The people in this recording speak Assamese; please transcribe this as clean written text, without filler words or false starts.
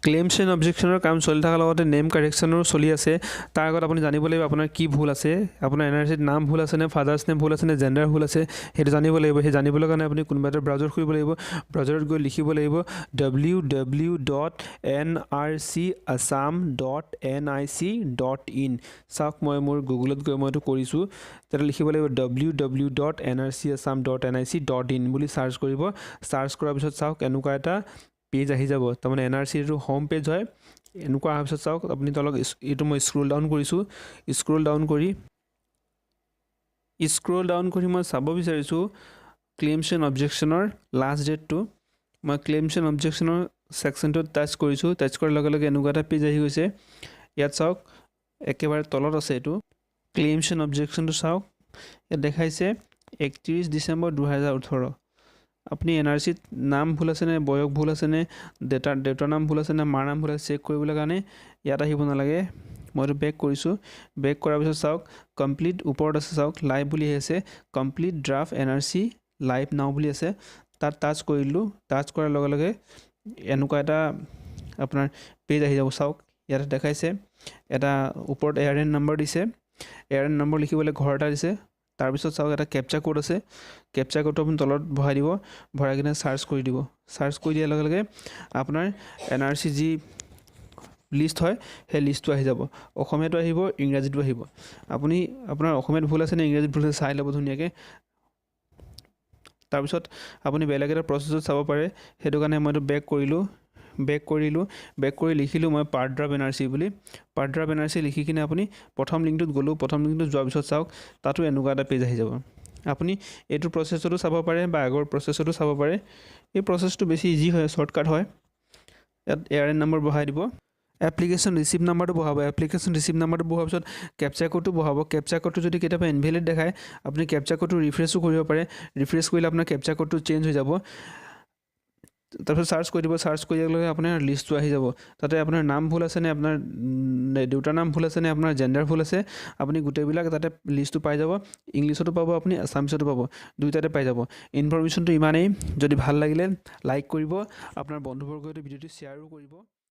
ক্লেইমছ এণ্ড অবজেকশ্যনৰ কাম চলি থকাৰ লগতে নেম কাৰেকশ্যনো চলি আছে। তাৰ আগত আপুনি জানিব লাগিব আপোনাৰ কি ভুল আছে, আপোনাৰ NRCত নাম ভুল আছে নে, ফাদাৰ্ছ নেম ভুল আছে নে, জেণ্ডাৰ ভুল আছে, সেইটো জানিব লাগিব। সেই জানিবলৈ কাৰণে আপুনি কোনোবা এটা ব্ৰাউজাৰ খুলিব লাগিব। ব্ৰাউজাৰত গৈ লিখিব লাগিব www.nrcassam.nic.in। চাওক মই মোৰ গুগলত গৈ মই এইটো কৰিছোঁ। তাতে লিখিব লাগিব www.nrcassam.nic.in বুলি চাৰ্চ কৰিব। চাৰ্চ কৰাৰ পিছত চাওক এনেকুৱা এটা পেজ আহি যাব। তাৰমানে NRCটো হোম পেজ হয়। এনেকুৱা অহাৰ পিছত চাওক আপুনি তলক এইটো মই স্ক্ৰল ডাউন কৰিছোঁ। স্ক্ৰল ডাউন কৰি মই চাব বিচাৰিছোঁ ক্লেইমছ এণ্ড অবজেকশ্যনৰ লাষ্ট ডেটটো। মই ক্লেইমছ এণ্ড অবজেকশ্যনৰ ছেকশ্যনটোত টাচ কৰিছোঁ। টাচ কৰাৰ লগে লগে এনেকুৱা এটা পেজ আহি গৈছে। ইয়াত চাওক একেবাৰে তলত আছে এইটো ক্লেইমছ এণ্ড অবজেকশ্যনটো চাওক। ইয়াত দেখাইছে 31 ডিচেম্বৰ 2018। আপুনি NRCত নাম ভুল আছেনে, বয়স ভুল আছেনে, দেউতাৰ নাম ভুল আছেনে, মাৰ নাম ভুল আছে চেক কৰিবলৈ কাৰণে ইয়াত আহিব নালাগে। মই এইটো বেক কৰিছোঁ। বেক কৰাৰ পিছত চাওক কমপ্লিট ওপৰত আছে, চাওক লাইভ বুলি আছে, কমপ্লিট ড্ৰাফ্ট NRC লাইভ নাও বুলি আছে। তাত টাচ কৰিলোঁ। টাচ কৰাৰ লগে লগে এনেকুৱা এটা আপোনাৰ পেজ আহি যাব। চাওক ইয়াত দেখাইছে এটা ওপৰত ARN নম্বৰ দিছে। ARN নম্বৰ লিখিবলৈ ঘৰ এটা দিছে। তাৰপিছত চাওক এটা কেপচা কোড আছে। কেপচা কোডটো আপুনি তলত ভৰাই দিব। ভৰাই কিনে চাৰ্চ কৰি দিব। চাৰ্চ কৰি দিয়াৰ লগে লগে আপোনাৰ NRC যি লিষ্ট হয় সেই লিষ্টটো আহি যাব। অসমীয়াটো আহিব, ইংৰাজীটো আহিব। আপুনি আপোনাৰ অসমীয়াত ভুল আছে নে ইংৰাজীত ভুল আছে চাই ল'ব ধুনীয়াকৈ। তাৰপিছত আপুনি বেলেগ এটা প্ৰচেছত চাব পাৰে। সেইটো কাৰণে মই এইটো বেক কৰিলোঁ। বেক কৰি লিখিলোঁ মই পাৰ্টড্ৰাফ্ট NRC বুলি। পাৰ্টড্ৰাফ্ট NRC লিখি কিনে আপুনি প্ৰথম লিংকটোত গ'লোঁ। প্ৰথম লিংকটোত যোৱাৰ পিছত চাওক তাতো এনেকুৱা এটা পেজ আহি যাব। আপুনি এইটো প্ৰচেছতো চাব পাৰে বা আগৰ প্ৰচেছতো চাব পাৰে। এই প্ৰচেছটো বেছি ইজি হয়, শ্বৰ্টকাট হয়। ইয়াত ARN নম্বৰ বহাই দিব। এপ্লিকেশ্যন ৰিচিপ্ট নাম্বাৰটো বহাব। এপ্লিকেশ্যন ৰিচিপ্ট নাম্বাৰটো বহোৱাৰ পিছত কেপচা কোডটো বহাব। কেপচা কোডটো যদি কেতিয়াবা ইনভেলিড দেখায় আপুনি কেপচা কোডটো ৰিফ্ৰেছো কৰিব পাৰে। ৰিফ্ৰেছ কৰিলে আপোনাৰ কেপচা কোডটো চেঞ্জ হৈ যাব। তাৰপিছত চাৰ্চ কৰি দিব। চাৰ্চ কৰি দিয়াৰ লগে লগে আপোনাৰ লিষ্টটো আহি যাব। তাতে আপোনাৰ নাম ভুল আছেনে, আপোনাৰ দেউতাৰ নাম ভুল আছেনে, আপোনাৰ জেণ্ডাৰ ভুল আছে, আপুনি গোটেইবিলাক তাতে লিষ্টটো পাই যাব। ইংলিছতো পাব, আপুনি আছামিছতো পাব, দুয়োটাতে পাই যাব। ইনফৰমেশ্যনটো ইমানেই। যদি ভাল লাগিলে লাইক কৰিব, আপোনাৰ বন্ধুবৰ্গৰ সৈতে ভিডিঅ'টো শ্বেয়াৰো কৰিব।